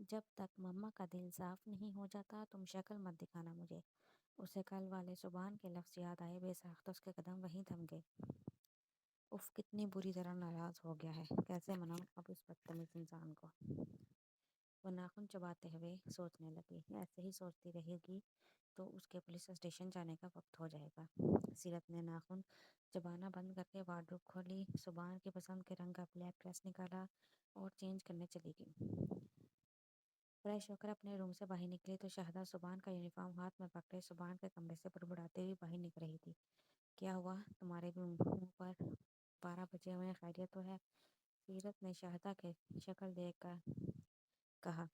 جب تک مما کا دل صاف نہیں ہو جاتا تم شکل مت دکھانا مجھے۔ اسے کل والے زبان کے لفظ یاد آئے، بے ساختہ اس کے قدم وہیں تھم گئے۔ اف، کتنی بری طرح ناراض ہو گیا ہے، کیسے مناؤں اب اس بدتمیز انسان کو۔ وہ ناخن چباتے ہوئے سوچنے لگی، ایسے ہی سوچتی رہے گی تو اس کے پولیس اسٹیشن جانے کا وقت ہو جائے گا۔ سیرت نے ناخن چبانا بند کر کے وارڈروب کھولی، زبان کی پسند کے رنگ کا بلیک ڈریس نکالا اور چینج کرنے چلی گئی۔ فریش ہو کر اپنے روم سے باہر نکلی تو شہدا زبان کا یونیفارم ہاتھ میں پکڑے زبان کے کمرے سے بڑبڑاتے ہوئی باہر نکل رہی تھی۔ کیا ہوا؟ تمہارے بھی منہ پر 12 بجے ہوئے، خیریت تو ہے؟ سیرت نے شہدا کے شکل دیکھ کر کہا،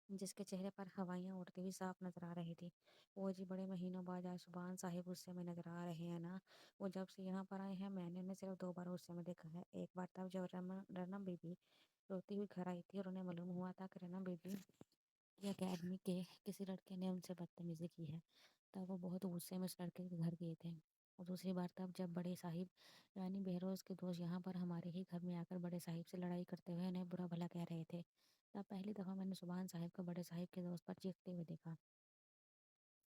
جس کے چہرے پر ہوائیاں اڑتی ہوئی صاف نظر آ رہی تھی۔ وہ جی، بڑے مہینوں بعد آج سبحان صاحب غصے میں نظر آ رہے ہیں نا؟ وہ جب سے یہاں پر آئے ہیں میں نے انہیں صرف 2 بار غصے میں دیکھا ہے۔ ایک بار تب جب رنم بی بی روتی ہوئی گھر آئی تھی اور انہیں معلوم ہوا تھا کہ رنم بی بی کی اکیڈمی کے کسی لڑکے نے ان سے بدتمیزی کی ہے، تب وہ بہت غصے میں اس لڑکے کے گھر گئے تھے۔ اور دوسری بار تب جب بڑے صاحب یعنی بہروز کے دوست یہاں پر ہمارے ہی گھر میں آ کر بڑے صاحب سے لڑائی کرتے ہوئے انہیں برا بھلا کہہ رہے تھے، تب پہلی دفعہ میں نے سبحان صاحب کو بڑے صاحب کے دوست پر چیختے ہوئے دیکھا۔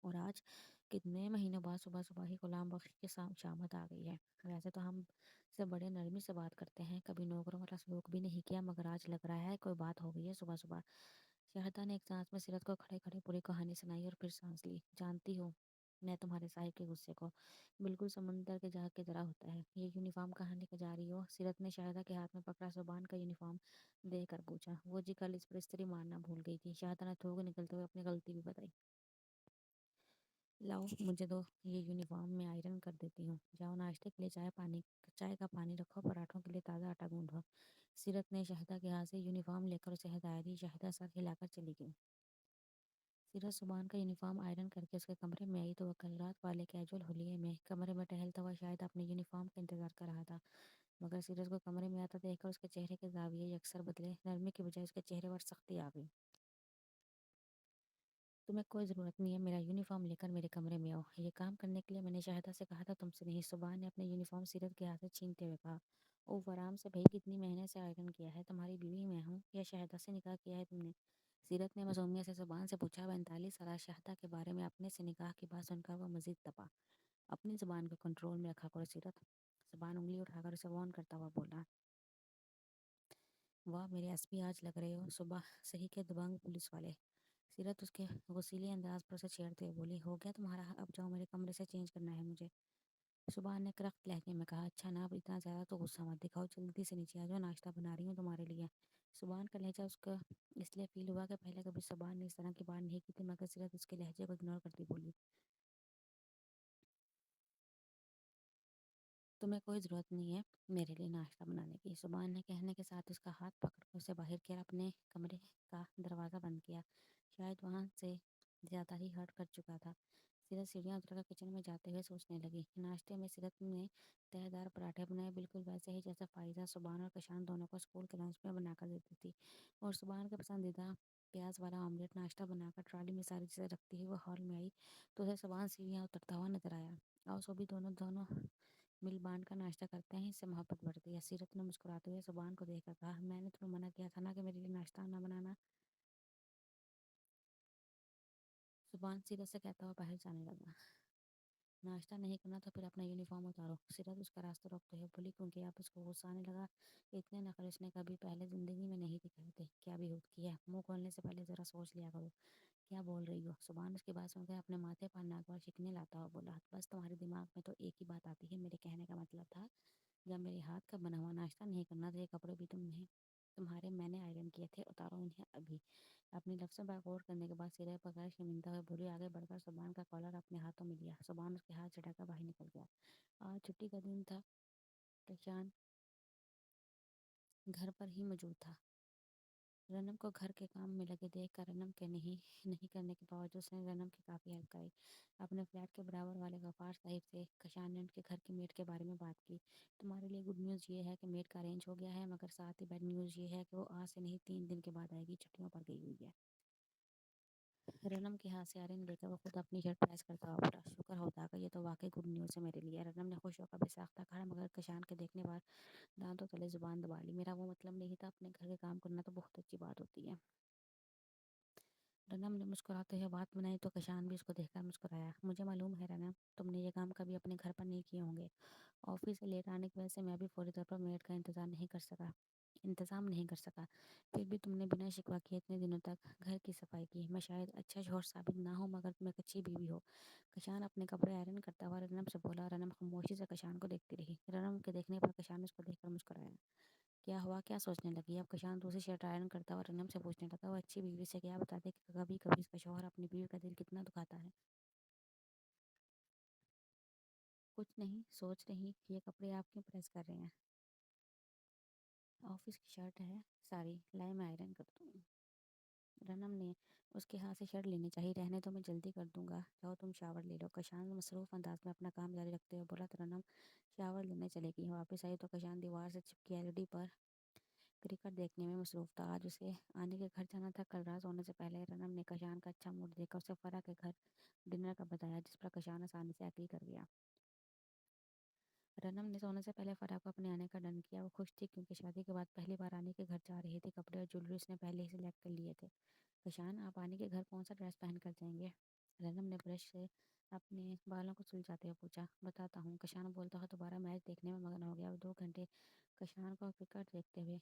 اور آج کتنے مہینوں بعد صبح صبح ہی غلام بخش کی شامت آ گئی ہے۔ ویسے تو ہم سے بڑے نرمی سے بات کرتے ہیں، کبھی نوکروں والا سلوک بھی نہیں کیا، مگر آج لگ رہا ہے کوئی بات ہو گئی ہے صبح صبح۔ شہدا نے ایک سانس میں سیرت کو کھڑے کھڑے پوری کہانی سنائی اور پھر سانس لی۔ جانتی ہو، میں تمہارے صاحب کے غصے کو بالکل سمندر کے جہاز کی طرح ہوتا ہے۔ یہ یونیفارم کہاں لے کے جا رہی ہو؟ سیرت نے شہدا کے ہاتھ میں پکڑا زبان کا یونیفارم دے کر پوچھا۔ وہ جی، کل اس پر استری مارنا بھول گئی تھی۔ شہدا نے تھوک نکلتے ہوئے اپنی غلطی بھی بتائی۔ لاؤ مجھے دو، یہ یونیفارم میں آئرن کر دیتی ہوں۔ جاؤ ناشتے کے لیے چائے کا پانی رکھو، پراٹھوں کے لیے تازہ آٹا گوندھو۔ سیرت نے شہدا کے ہاتھ سے یونیفارم لے کر اسے ہدایت دی۔ شہدا سر ہلا کر چلی گئی۔ سیرت زبان کا یونیفارم آئرن کر کے اس کے کمرے میں آئی تو وہ کل رات والے کیجول حلیے میں کمرے میں ٹہلتا ہوا شاید اپنے یونیفارم کا انتظار کر رہا تھا، مگر سیرت کو کمرے میں آتا دیکھ کر اس کے چہرے کے زاویے یکسر بدلے، نرمی کی بجائے اس کے چہرے پر سختی آ گئی۔ تمہیں کوئی ضرورت نہیں ہے میرا یونیفارم لے کر میرے کمرے میں آؤ، یہ کام کرنے کے لیے میں نے شہدا سے کہا تھا، تم سے نہیں۔ زبان نے اپنے یونیفارم سیرت کے ہاتھ سے چھینتے ہوئے کہا۔ اوہ آرام سے بھائی، کتنی محنت سے آئرن کیا ہے، تمہاری بیوی میں ہوں یا شہدا سے نکاح کیا ہے تم نے؟ سیرت نے معصومیت سے زبان سے پوچھا۔ 45 سالہ شہدا کے بارے میں اپنے سے نکاح کی بات سن کر وہ مزید تپا۔ اپنی زبان کو کنٹرول میں رکھا کرو سیرت۔ زبان انگلی اٹھا کر اسے وارن کرتا ہوا بولا۔ واہ میرے ایس پی، آج لگ رہے ہو صبح سے ہی کے دبنگ پولیس والے۔ سیرت اس کے غصیلے انداز پر اسے چھیڑتے ہوئے بولی۔ ہو گیا تمہارا؟ اب جاؤ، میرے کمرے سے چینج کرنا ہے مجھے۔ زبان نے کرخت لہجے میں کہا۔ اچھا نا، اب اتنا زیادہ تو غصہ مت دکھاؤ، جلدی سے نیچے آ جاؤ، ناشتہ بنا رہی ہوں تمہارے لیے۔ زبان کا لہجہ اس کا اس لیے فیل ہوا کہ پہلے کبھی زبان نے اس طرح کی بات نہیں کی تھی، مگر سیرت اس کے لہجے کو اگنور کرتی بولی۔ تمہیں کوئی ضرورت نہیں ہے میرے لیے ناشتہ بنانے کی، زبان نے کہنے کے ساتھ اس کا ہاتھ پکڑ کر اسے باہر کیا، اپنے کمرے کا دروازہ بند کیا۔ شاید وہاں سے زیادہ ہی ہرٹ کر چکا تھا۔ سیرت سیڑھیاں اتر کر کچن میں جاتے ہوئے سوچنے لگی۔ ناشتے میں سیرت نے تہہ دار پراٹھے بنائے، بالکل ویسے ہی جیسا فائزہ، زبان اور کشان دونوں کو اسکول کے لنچ میں بنا کر دیتی تھی۔ اور زبان کا پسندیدہ پیاز والا آملیٹ۔ ناشتہ بنا کر ٹرالی میں ساری چیزیں رکھتی ہوئی وہ ہال میں آئی تو اسے زبان سیڑھیاں اترتا ہوا نظر آیا۔ آؤ سو بھی دونوں مل بانٹ کر ناشتہ کرتے ہیں، اس سے محبت بڑھتی ہے۔ سیرت نے مسکراتے ہوئے زبان کو دیکھ کر کہا۔ میں نے تمہیں منع کیا تھا نا کہ میرے لیے ناشتہ نہ بنانا۔ زبان سیرت سے کہتا ہوا باہر جانے لگا۔ ناشتہ نہیں کرنا تو پھر اپنا یونیفارم اتارو۔ سیرت اس کا راستہ روکتے ہوئے بولی، کیونکہ اب اس کو غصہ آنے لگا۔ اتنے نخرے اس نے کبھی پہلے زندگی میں نہیں دکھائے تھے۔ کیا بےہودگی ہے، منہ کھولنے سے پہلے ذرا سوچ لیا کرو کیا بول رہی ہو۔ زبان اس کی بات سن کر اپنے ماتھے پر ناگوار شکنیں لاتا ہوا بولا۔ بس تمہارے دماغ میں تو ایک ہی بات آتی ہے، میرے کہنے کا مطلب تھا جب میرے ہاتھ کا بنا ہوا ناشتہ نہیں کرنا تو یہ کپڑے بھی تمہارے میں نے آئرن کیے تھے، اتارو انہیں ابھی۔ اپنی لفظوں پر غور کرنے کے بعد سیرت بغیر شرمندہ ہوئے بولی۔ آگے بڑھ کر زبان کا کالر اپنے ہاتھوں میں لیا، زبان اس کے ہاتھ چھڑا کر باہر نکل گیا۔ آج چھٹی کا دن تھا، کشان گھر پر ہی موجود تھا۔ رنم کو گھر کے کام میں لگے دیکھ کر رنم کے نہیں کرنے کے باوجود اس نے رنم کی کافی ہیلپ کرائی۔ اپنے فلیٹ کے برابر والے غفار صاحب سے کشان نے ان کے گھر کی میٹ کے بارے میں بات کی۔ تمہارے لیے گڈ نیوز یہ ہے کہ میٹ کا ارینج ہو گیا ہے، مگر ساتھ ہی بیڈ نیوز یہ ہے کہ وہ آج سے نہیں 3 دن کے بعد آئے گی، چھٹیوں پر گئی ہوئی ہے۔ رنم کے ہاتھ سے آئرن لے کر وہ خود اپنی شرٹ پریس کرتا ہوا بولا۔ شکر خدا کا، یہ تو واقعی گڈ نیوز ہے میرے لیے۔ رنم نے خوش ہو کر بے ساختہ کہا، مگر کشان کے دیکھنے بعد دانتوں تلے زبان دبا لی۔ میرا وہ مطلب نہیں تھا، اپنے گھر کے کام کرنا تو بہت اچھی بات ہوتی ہے۔ رنم نے مسکراتے ہوئے بات بنائی تو کشان بھی اس کو دیکھ کر مسکرایا۔ مجھے معلوم ہے رنم، تم نے یہ کام کبھی اپنے گھر پر نہیں کیے ہوں گے۔ آفس سے لیٹ آنے کی وجہ سے میں بھی فوری طور پر میڈ کا انتظام نہیں کر سکا۔ پھر بھی تم نے بنا شکوہ کیے اتنے دنوں تک گھر کی صفائی کی۔ میں شاید اچھا شوہر ثابت نہ ہوں مگر تم ایک اچھی بیوی ہو۔ کشان اپنے کپڑے آئرن کرتا ہوا رنم سے بولا۔ رنم خاموشی سے کشان کو دیکھتی رہی۔ رنم کے دیکھنے پر کشان نے اس کو دیکھ کر مسکرایا۔ کیا ہوا، کیا سوچنے لگی؟ اب کشان دوسری شرٹ آئرن کرتا ہوا رنم سے پوچھنے لگا، وہ اچھی بیوی سے کیا بتاتے کہ کبھی کبھی اس کا شوہر اپنی بیوی کا دل کتنا دکھاتا ہے؟ کچھ نہیں، سوچ رہی یہ کپڑے آپ کیوں پریس کر رہے ہیں؟ آفس کی شرٹ ہے ساری، لائے میں آئرن کر دوں۔ رنم نے اس کے ہاتھ سے شرٹ لینی چاہی۔ رہنے تو میں جلدی کر دوں گا، جاؤ تم شاور لے لو۔ کشان مصروف انداز میں اپنا کام جاری رکھتے ہوئے بولا تو رنم شاور لینے چلے گی۔ واپس آئی تو کشان دیوار سے چپکی ایل ای ڈی پر کرکٹ دیکھنے میں مصروف تھا۔ آج اسے آنے کے گھر جانا تھا۔ کل رات سونے سے پہلے رنم نے کشان کا اچھا موڈ دیکھ کر اسے فرح کے گھر ڈنر کا بتایا، جس پر کشان آسانی سے ایگری کر گیا۔ رنم نے سونے سے پہلے فرح کو اپنے آنے کا ڈن کیا۔ وہ خوش تھی کیونکہ شادی کے بعد پہلی بار آنے کے گھر جا رہی تھی۔ کپڑے اور جیولری اس نے پہلے ہی سلیکٹ کر لیے تھے۔ کشان، آپ آنے کے گھر کون سا ڈریس پہن کر جائیں گے؟ رنم نے برش سے اپنے بالوں کو سلجھاتے ہوئے پوچھا۔ بتاتا ہوں، کشان بولتا ہوا دوبارہ میچ دیکھنے میں مگن ہو گیا۔ وہ 2 گھنٹے کشان کو کرکٹ دیکھتے ہوئے،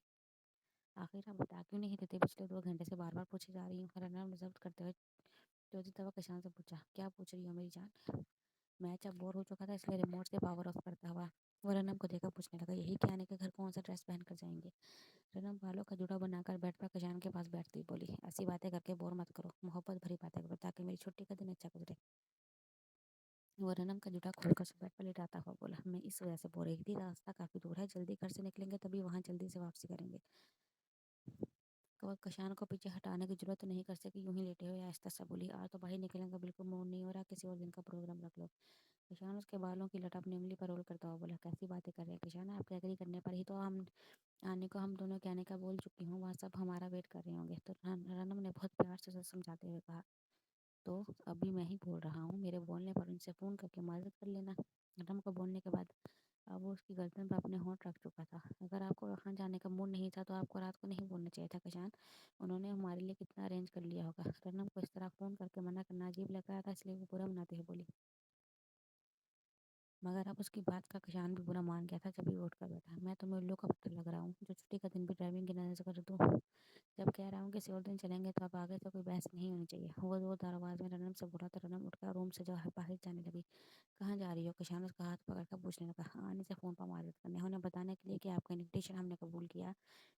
آخر آپ بتا کیوں نہیں دیتے؟ پچھلے 2 گھنٹے سے بار بار پوچھی جا رہی ہوں۔ رنم نے ضبط کرتے ہوئے چوتھی دفعہ کشان سے پوچھا۔ کیا پوچھ رہی ہو میری جان؟ میچ اب بور ہو چکا تھا اس لیے ریموٹ سے پاور آف کرتا ہوا وہ رنم کو دیکھا پوچھنے لگا، یہی کہ آنے کے گھر کون سا ڈریس پہن کر جائیں گے؟ رنم بالوں کا جوڑا بنا کر بیڈ پر کشان کے پاس بیٹھتی بولی، ایسی باتیں کر کے بور مت کرو، محبت بھری باتیں کرو تاکہ میری چھٹی کا دن اچھا گزرے۔ وہ رنم کا جوڑا کھول کر بیڈ پر لٹاتا ہوا بولا، میں اس وجہ سے بور رہی تھی، راستہ کافی دور ہے، جلدی گھر سے نکلیں گے تبھی وہاں جلدی سے واپسی کریں گے۔ کشان کو پیچھے ہٹانے کی ضرورت نہیں کر سکی، یوں ہی لیٹے ہوئے آہستہ سا بولی، آج تو باہر نکلنے کا بالکل موڈ نہیں ہو رہا، کسی اور دن کا پروگرام رکھ لو۔ کشان اس کے بالوں کی لٹ اپنی انگلی پر رول کرتا ہوا بولا، کیسی باتیں کر رہے ہیں کشان، آپ کے ایگری کرنے پر ہی تو ہم دونوں کے آنے کا بول چکی ہوں، وہاں سب ہمارا ویٹ کر رہے ہوں گے۔ تو رنم نے بہت پیار سے سمجھاتے ہوئے کہا، تو ابھی میں ہی بول رہا ہوں، میرے بولنے پر ان سے فون کر کے معذرت کر لینا۔ رنم کو بولنے کے بعد اب وہ اس کی گردن پر اپنے ہونٹ رکھ چکا تھا۔ اگر آپ کو وہاں جانے کا موڈ نہیں تھا تو آپ کو رات کو نہیں بولنا چاہیے تھا کشان، انہوں نے ہمارے لیے کتنا ارینج کر لیا ہوگا۔ رنم کو اس طرح فون کر کے منع کرنا عجیب لگ رہا تھا، اس لیے وہ برا مناتے ہوئے بولی، مگر اب اس کی بات کا کشان بھی برا مان گیا تھا۔ جب بھی اٹھ کر بیٹھا، میں تمہیں الو کا پتھر لگ رہا ہوں جو چھٹی کا دن بھی ڈرائیونگ کی نظر سے کر دوں؟ جب کہہ رہا ہوں کسی اور دن چلیں گے تو اب آگے سے کوئی بحث نہیں ہونی چاہیے۔ وہ زوردار آواز میں رنم سے بولا تو رنم اٹھ کر روم سے باہر جانے لگی۔ کہاں جا رہی ہو؟ کشان اس کا ہاتھ پکڑ کر پوچھنے لگا، آنے سے فون پر معذرت کرنے، انہیں بتانے کے لیے کہ آپ کا انویٹیشن ہم نے قبول کیا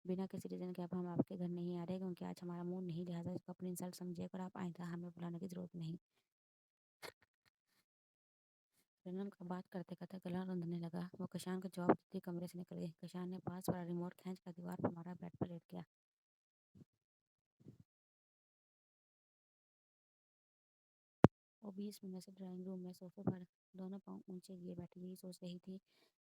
بنا کسی ریزن کے، اب ہم آپ کے گھر نہیں آ رہے کیونکہ آج ہمارا موڈ نہیں، لہٰذا اس کو اپنی انسلٹ سمجھے اور آپ آئندہ ہمیں بلانے کی ضرورت نہیں۔ رنم کا بات کرتے کرتے گلا رندنے لگا۔ وہ کشان کو جواب دیتی کمرے سے نکل گئی۔ کشان نے پاس والا ریموٹ کھینچ کر دیوار پر مارا، بیڈ پر لیٹ گیا۔ وہ 20 منٹ سے ڈرائنگ روم میں صوفے پر دونوں پاؤں اونچے کیے بیٹھی یہی سوچ رہی تھی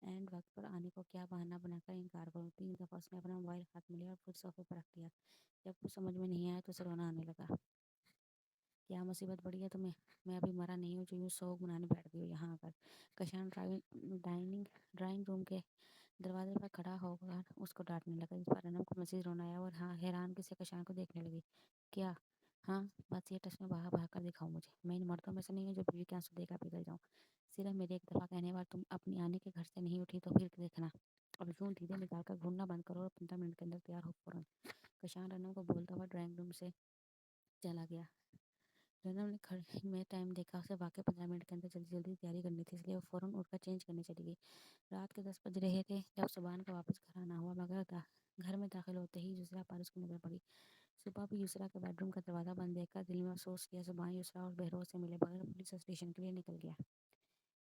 اینڈ وقت پر آنے کو کیا بہانہ بنا کر انکار کروں۔ 3 دفعہ اس نے اپنا موبائل ہاتھ میں لیا اور خود صوفے پر رکھ دیا۔ جب کچھ سمجھ میں نہیں آیا تو اسے رونا آنے لگا۔ کیا مصیبت بڑی ہے تمہیں؟ میں ابھی مرا نہیں ہوں جو یوں سوگ منانے بیٹھ گئی ہو یہاں آ کر۔ کشان ڈرائنگ روم کے دروازے پر کھڑا ہو کر اس کو ڈانٹنے لگا، اس پر رنم کو مزید رونا آیا اور ہاں حیرانگی سے کشان کو دیکھنے لگی۔ کیا؟ ہاں بس یہ ٹچ میں بہا بہا کر دکھاؤ مجھے، میں ان مردوں میں سے نہیں ہوں جو بیوی کے آنسو دے کر پگھل جاؤں، صرف میرے ایک دفعہ کہنے پر تم اپنی آنے کے گھر سے نہیں اٹھی تو پھر دیکھنا، اب یوں دھیرے نکال کر گھورنا بند کرو اور 15 منٹ کے اندر تیار ہو فوراً۔ کشان رنم کو بولتا ہوا ڈرائنگ روم سے چلا گیا۔ رنم نے گھڑی میں ٹائم دیکھا، اسے واقعی 15 منٹ کے اندر جلدی جلدی تیاری کرنی تھی، اس لیے وہ فوراً اٹھ کر چینج کرنے چلی گئی۔ رات کے 10 بج رہے تھے جب سبحان کا واپس گھر آنا ہوا، مگر گھر میں داخل ہوتے ہی یسریٰ پر اس کی نظر پڑی۔ صبح بھی یسریٰ کے بیڈ روم کا دروازہ بند دیکھ کر دل میں افسوس کیا۔ سبحان یسریٰ اور بہروز سے ملے بغیر پولیس اسٹیشن کے لیے نکل گیا۔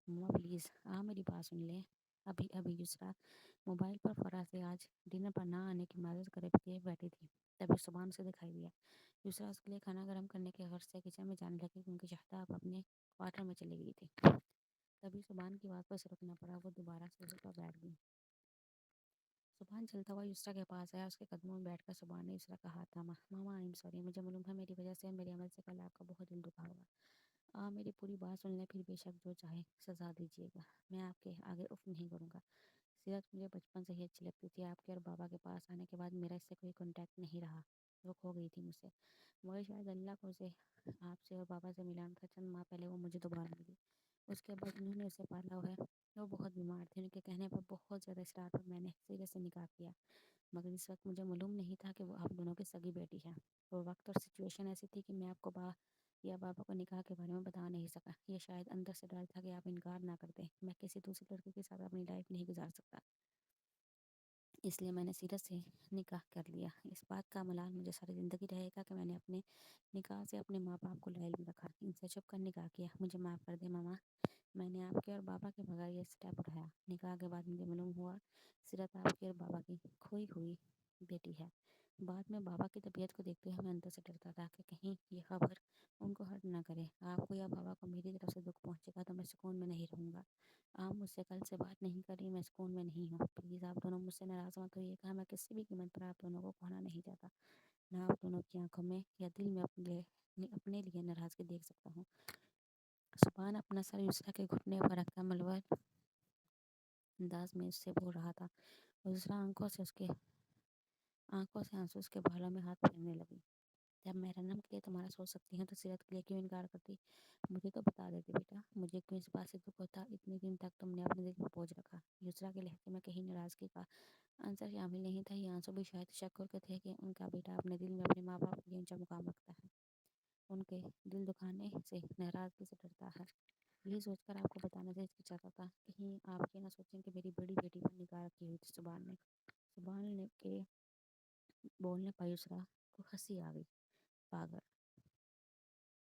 مما پلیز میری بات سن لیں، ابھی ابھی یسریٰ موبائل پر فرح سے آج ڈنر پر نہ آنے کی معذرت کرے بیٹھی تھی، تبھی سبحان سے دکھائی دیا۔ یسریٰ اس کے لیے کھانا گرم کرنے کے غرض سے کچن میں جانے لگی کیونکہ شہداب اپنے کوارٹر میں چلی گئی تھی۔ تبھی سبحان کی بات پر اسے رکنا پڑا، وہ دوبارہ سوفے پر بیٹھ گئی۔ سبحان چلتا ہوا یسریٰ کے پاس آیا، اس کے قدموں میں بیٹھ کر سبحان نے یسریٰ کا ہاتھ تھاما۔ ماما آئی ایم سوری، مجھے معلوم ہے میری وجہ سے، میرے عمل سے کل آپ کا بہت دل دکھا ہوگا۔ میری پوری بات سن لیں، پھر بے شک جو چاہے سزا دیجیے گا، میں آپ کے آگے اف نہیں کروں گا۔ سیرت مجھے بچپن سے ہی اچھی لگتی تھی، آپ کے اور بابا کے پاس آنے کے بعد میرا اس سے کوئی کانٹیکٹ نہیں رہا، وہ کھو گئی تھی مجھ سے، مگر شاید اللہ کو اسے آپ سے اور بابا سے ملانا تھا، چند ماہ پہلے وہ مجھے دوبارہ ملی۔ اس کے بعد انہوں نے اسے پالا ہوا ہے، وہ بہت بیمار تھے، ان کے کہنے پر بہت زیادہ اصرار پر میں نے سیرت سے نکاح کیا، مگر اس وقت مجھے معلوم نہیں تھا کہ وہ آپ دونوں کی سگی بیٹی ہے۔ وہ وقت اور سچویشن ایسی تھی کہ میں آپ کو یا بابا کو نکاح کے بارے میں بتا نہیں سکا، یہ شاید اندر سے ڈر تھا کہ آپ انکار نہ کرتے، میں کسی دوسری لڑکی کے ساتھ اپنی لائف نہیں گزار سکتا، اس لیے میں نے سیرت سے نکاح کر لیا۔ اس بات کا ملال مجھے ساری زندگی رہے گا کہ میں نے اپنے نکاح سے اپنے ماں باپ کو لائل میں رکھا، ان سے چھپ کر نکاح کیا، مجھے معاف کر دے ماما، میں نے آپ کے اور بابا کے بغیر یہ سٹیپ اٹھایا۔ نکاح کے بعد مجھے معلوم ہوا سیرت آپ کے اور بابا کی کھوئی ہوئی بیٹی ہے۔ بعد میں بابا کی طبیعت کو دیکھتے ہوئے میں اندر سے ڈرتا تھا کہ کہیں یہ خبر ان کو ہرٹ نہ کرے، آپ کو یا بابا کو میری طرف سے دکھ پہنچے گا تو میں سکون میں نہیں رہوں گا۔ آپ مجھ سے کل سے بات نہیں کر رہی، میں سکون میں نہیں ہوں، پلیز آپ دونوں مجھ سے ناراض مت ہوئیے گا، میں کسی بھی قیمت پر آپ دونوں کو کھونا نہیں چاہتا، نہ آپ دونوں کی آنکھوں میں یا دل میں اپنے لیے ناراضگی دیکھ سکتا ہوں۔ سبحان اپنا سر یسریٰ کے گھٹنے پر رکھ کر ملوث انداز میں اس سے بول رہا تھا، اور یسریٰ آنکھوں سے آنسو اس کے بالوں میں ہاتھ پھیرنے لگی۔ جب میں رنم کے لیے تمہارا سوچ سکتی ہوں تو سیرت کے لیے کیوں انکار کرتی؟ مجھے تو بتا دیتے بیٹا، مجھے کیوں اس بات سے دکھ ہوتا، اتنے دن تک تم نے اپنے دل پر بوجھ رکھا۔ یسریٰ کے لہجے میں کہیں ناراضگی کا عنصر شامل نہیں تھا، یہ آنسو بھی شاید تشکر کے تھے کہ ان کا بیٹا اپنے دل میں اپنے ماں باپ کے لیے اونچا مقام رکھتا ہے، ان کے دل دکھانے سے، ناراضگی سے ڈرتا ہے۔ یہی سوچ کر آپ کو بتانے سے ہچکچاتا تھا، کہیں آپ یہ نہ سوچیں کہ میری بڑی بیٹی پر نگاہ رکھی ہوئی تھی۔ سبحان کے بولنے پر یسریٰ کو ہنسی آ گئی۔ پاگل!